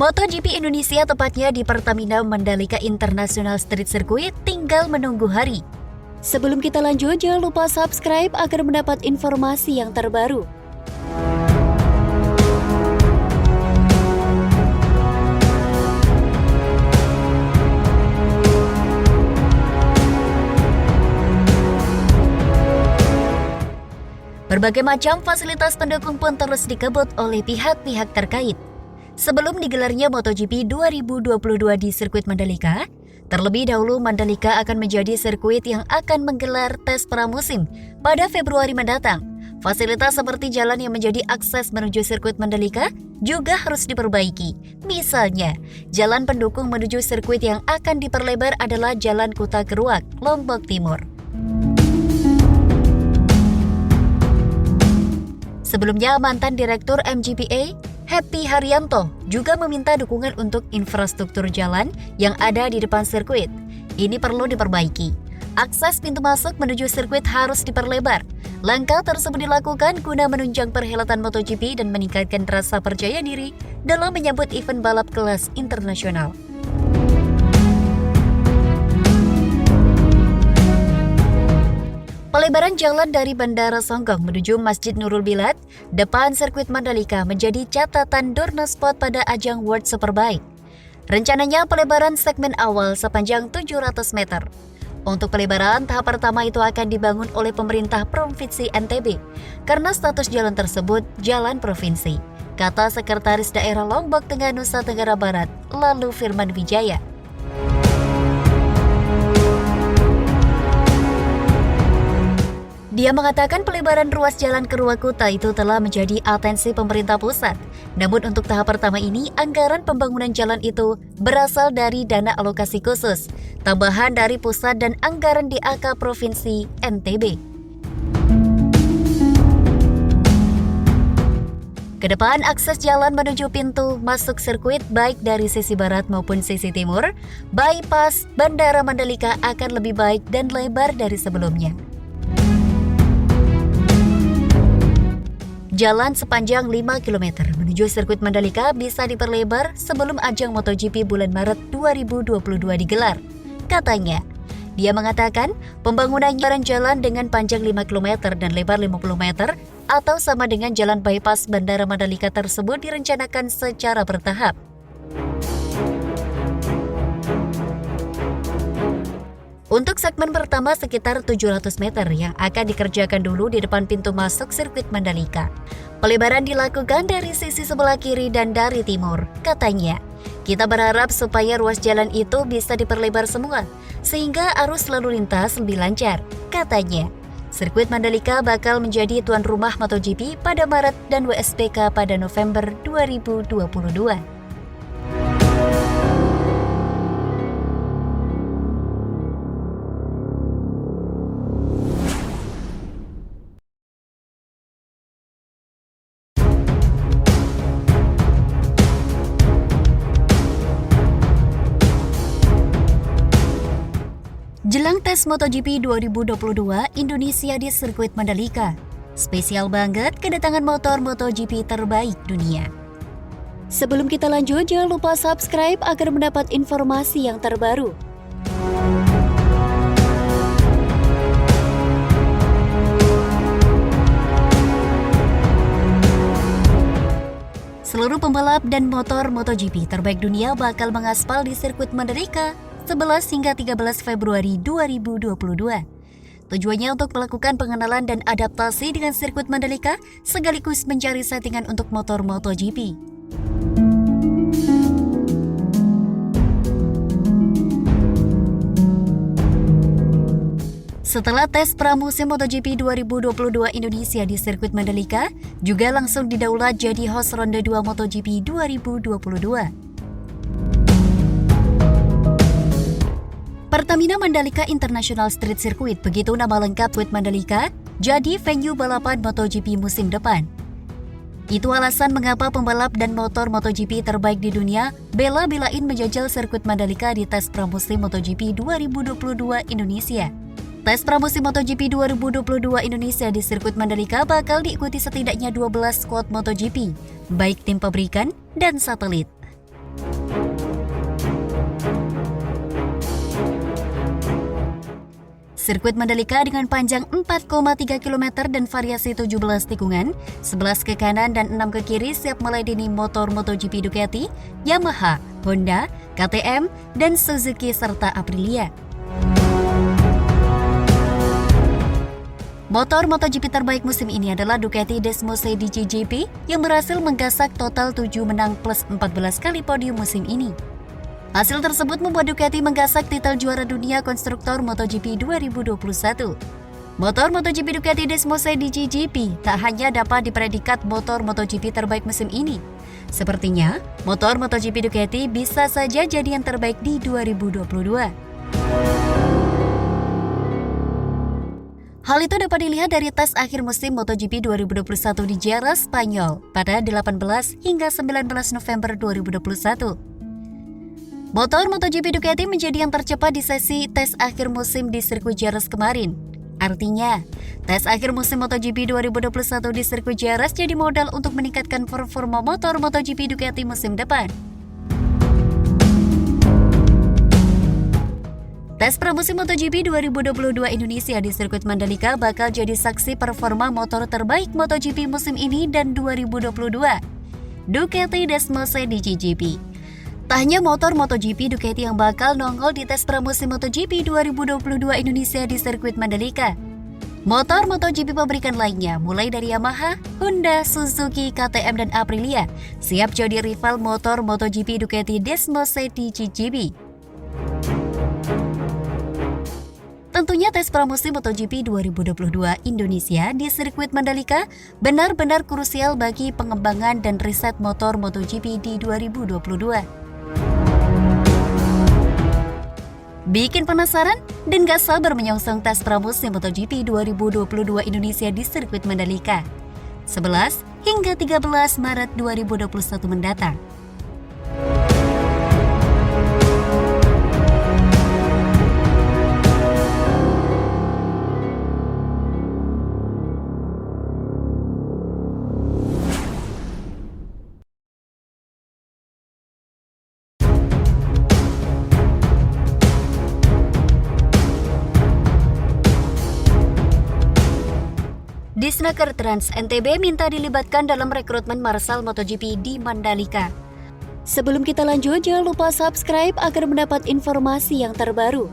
MotoGP Indonesia tepatnya di Pertamina Mandalika International Street Circuit tinggal menunggu hari. Sebelum kita lanjut, jangan lupa subscribe agar mendapat informasi yang terbaru. Berbagai macam fasilitas pendukung pun terus dikebut oleh pihak-pihak terkait. Sebelum digelarnya MotoGP 2022 di sirkuit Mandalika, terlebih dahulu Mandalika akan menjadi sirkuit yang akan menggelar tes pramusim pada Februari mendatang. Fasilitas seperti jalan yang menjadi akses menuju sirkuit Mandalika juga harus diperbaiki. Misalnya, jalan pendukung menuju sirkuit yang akan diperlebar adalah Jalan Kuta Keruak, Lombok Timur. Sebelumnya, mantan Direktur MGPA, Happy Haryanto, juga meminta dukungan untuk infrastruktur jalan yang ada di depan sirkuit. Ini perlu diperbaiki. Akses pintu masuk menuju sirkuit harus diperlebar. Langkah tersebut dilakukan guna menunjang perhelatan MotoGP dan meningkatkan rasa percaya diri dalam menyambut event balap kelas internasional. Pelebaran jalan dari Bandara Songgong menuju Masjid Nurul Bilad, depan sirkuit Mandalika menjadi catatan Dorna Sport pada ajang World Superbike. Rencananya pelebaran segmen awal sepanjang 700 meter. Untuk pelebaran tahap pertama itu akan dibangun oleh pemerintah Provinsi NTB, karena status jalan tersebut jalan provinsi, kata Sekretaris Daerah Lombok Tengah Nusa Tenggara Barat, lalu Firman Wijaya. Dia mengatakan pelebaran ruas jalan Keruak Kuta itu telah menjadi atensi pemerintah pusat. Namun untuk tahap pertama ini, anggaran pembangunan jalan itu berasal dari dana alokasi khusus, tambahan dari pusat dan anggaran DAK Provinsi NTB. Kedepan, akses jalan menuju pintu masuk sirkuit baik dari sisi barat maupun sisi timur, bypass Bandara Mandalika akan lebih baik dan lebar dari sebelumnya. Jalan sepanjang 5 km menuju sirkuit Mandalika bisa diperlebar sebelum ajang MotoGP bulan Maret 2022 digelar. Katanya, dia mengatakan pembangunan jalan dengan panjang 5 km dan lebar 50 meter atau sama dengan jalan bypass Bandara Mandalika tersebut direncanakan secara bertahap. Untuk segmen pertama sekitar 700 meter yang akan dikerjakan dulu di depan pintu masuk sirkuit Mandalika. Pelebaran dilakukan dari sisi sebelah kiri dan dari timur. Katanya, kita berharap supaya ruas jalan itu bisa diperlebar semua, sehingga arus lalu lintas lebih lancar. Katanya, sirkuit Mandalika bakal menjadi tuan rumah MotoGP pada Maret dan WSBK pada November 2022. Jelang tes MotoGP 2022 Indonesia di sirkuit Mandalika. Spesial banget kedatangan motor MotoGP terbaik dunia. Sebelum kita lanjut, jangan lupa subscribe agar mendapat informasi yang terbaru. Seluruh pembalap dan motor MotoGP terbaik dunia bakal mengaspal di sirkuit Mandalika 11 hingga 13 Februari 2022. Tujuannya untuk melakukan pengenalan dan adaptasi dengan sirkuit Mandalika sekaligus mencari settingan untuk motor MotoGP. Setelah tes pramusim MotoGP 2022 Indonesia di sirkuit Mandalika, juga langsung didaulat jadi host ronde 2 MotoGP 2022. Pertamina Mandalika International Street Circuit, begitu nama lengkap sirkuit Mandalika, jadi venue balapan MotoGP musim depan. Itu alasan mengapa pembalap dan motor MotoGP terbaik di dunia bela-belain menjajal sirkuit Mandalika di tes pramusim MotoGP 2022 Indonesia. Tes pramusim MotoGP 2022 Indonesia di sirkuit Mandalika bakal diikuti setidaknya 12 squad MotoGP, baik tim pabrikan dan satelit. Sirkuit Mandalika dengan panjang 4,3 km dan variasi 17 tikungan, 11 ke kanan dan 6 ke kiri siap melayani motor MotoGP Ducati, Yamaha, Honda, KTM, dan Suzuki serta Aprilia. Motor MotoGP terbaik musim ini adalah Ducati Desmosed GP yang berhasil menggasak total 7 menang plus 14 kali podium musim ini. Hasil tersebut membuat Ducati menggasak titel juara dunia konstruktor MotoGP 2021. Motor MotoGP Ducati Desmosed GP tak hanya dapat dipredikat motor MotoGP terbaik musim ini. Sepertinya, motor MotoGP Ducati bisa saja jadi yang terbaik di 2022. Hal itu dapat dilihat dari tes akhir musim MotoGP 2021 di Jerez, Spanyol pada 18 hingga 19 November 2021. Motor MotoGP Ducati menjadi yang tercepat di sesi tes akhir musim di sirkuit Jerez kemarin. Artinya, tes akhir musim MotoGP 2021 di sirkuit Jerez jadi modal untuk meningkatkan performa motor MotoGP Ducati musim depan. Tes pramusim MotoGP 2022 Indonesia di sirkuit Mandalika bakal jadi saksi performa motor terbaik MotoGP musim ini dan 2022, Ducati Desmosed GP. Tak hanya motor MotoGP Ducati yang bakal nongol di tes pramusim MotoGP 2022 Indonesia di sirkuit Mandalika. Motor MotoGP pabrikan lainnya mulai dari Yamaha, Honda, Suzuki, KTM, dan Aprilia siap jadi rival motor MotoGP Ducati Desmosed GP. Tentunya tes pramusim MotoGP 2022 Indonesia di sirkuit Mandalika benar-benar krusial bagi pengembangan dan riset motor MotoGP di 2022. Bikin penasaran dan gak sabar menyongsong tes pramusim MotoGP 2022 Indonesia di sirkuit Mandalika 11 hingga 13 Maret 2021 mendatang. Disnaker Trans NTB minta dilibatkan dalam rekrutmen Marsal MotoGP di Mandalika. Sebelum kita lanjut, jangan lupa subscribe agar mendapat informasi yang terbaru.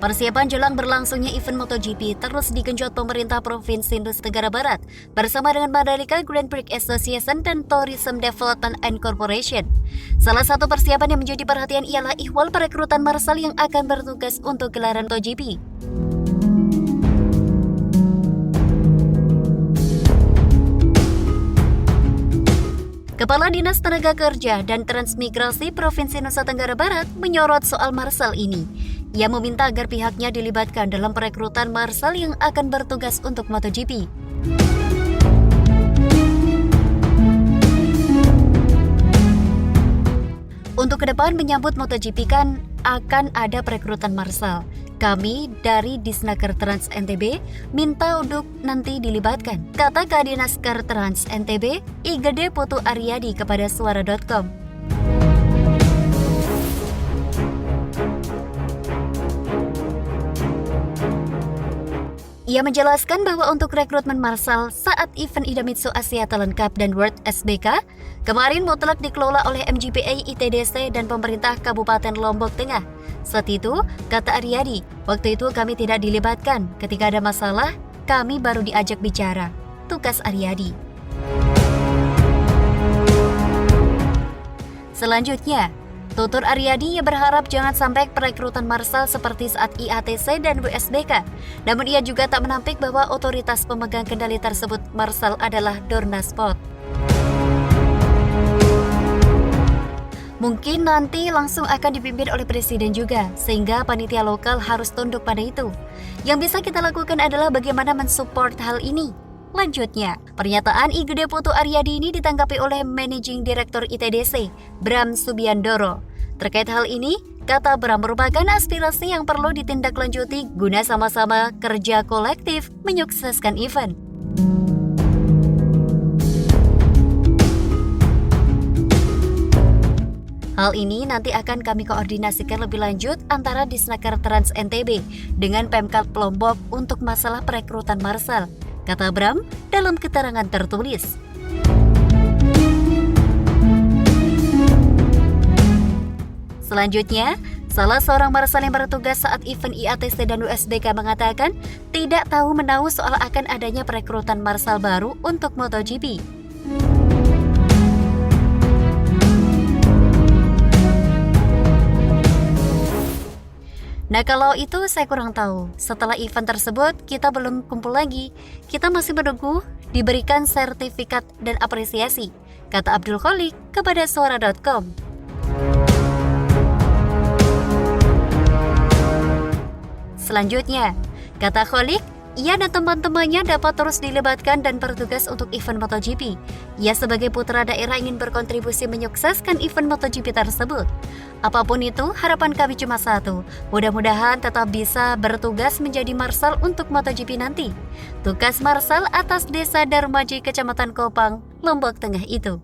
Persiapan jelang berlangsungnya event MotoGP terus digenjot pemerintah Provinsi Nusa Tenggara Barat bersama dengan Mandalika Grand Prix Association dan Tourism Development and Corporation. Salah satu persiapan yang menjadi perhatian ialah ihwal perekrutan Marsal yang akan bertugas untuk gelaran MotoGP. Kepala Dinas Tenaga Kerja dan Transmigrasi Provinsi Nusa Tenggara Barat menyorot soal Marsal ini. Ia meminta agar pihaknya dilibatkan dalam perekrutan Marsal yang akan bertugas untuk MotoGP. Untuk ke depan menyambut MotoGP kan akan ada perekrutan Marsal. Kami dari Disnaker Trans NTB minta untuk nanti dilibatkan, kata Kadinaskar Trans NTB Igede Putu Aryadi kepada Suara.com. Ia menjelaskan bahwa untuk rekrutmen Marsal saat event Idemitsu Asia Talent Cup dan World SBK kemarin mutlak dikelola oleh MGPA ITDC dan pemerintah Kabupaten Lombok Tengah. Saat itu, kata Aryadi, waktu itu kami tidak dilibatkan. Ketika ada masalah, kami baru diajak bicara. Tugas Aryadi. Selanjutnya, tutur Aryadi ia berharap jangan sampai perekrutan Marsal seperti saat IATC dan WSBK. Namun ia juga tak menampik bahwa otoritas pemegang kendali tersebut Marsal adalah Dorna Sport. Mungkin nanti langsung akan dipimpin oleh presiden juga, sehingga panitia lokal harus tunduk pada itu. Yang bisa kita lakukan adalah bagaimana mensupport hal ini. Lanjutnya, pernyataan Igede Putu Aryadi ini ditanggapi oleh Managing Director ITDC, Bram Subiandoro. Terkait hal ini, kata Bram merupakan aspirasi yang perlu ditindaklanjuti guna sama-sama kerja kolektif menyukseskan event. Hal ini nanti akan kami koordinasikan lebih lanjut antara Disnaker Trans NTB dengan Pemkab Lombok untuk masalah perekrutan Marshal, kata Bram dalam keterangan tertulis. Selanjutnya, salah seorang Marshal yang bertugas saat event IATC dan USBK mengatakan tidak tahu menahu soal akan adanya perekrutan Marshal baru untuk MotoGP. Nah, kalau itu saya kurang tahu. Setelah event tersebut, kita belum kumpul lagi. Kita masih menunggu diberikan sertifikat dan apresiasi, kata Abdul Kholik kepada Suara.com. Selanjutnya, kata Kholik, ia dan teman-temannya dapat terus dilibatkan dan bertugas untuk event MotoGP. Ia sebagai putra daerah ingin berkontribusi menyukseskan event MotoGP tersebut. Apapun itu, harapan kami cuma satu. Mudah-mudahan tetap bisa bertugas menjadi Marshal untuk MotoGP nanti. Tugas Marshal atas Desa Darmaji, Kecamatan Kopang, Lombok Tengah itu.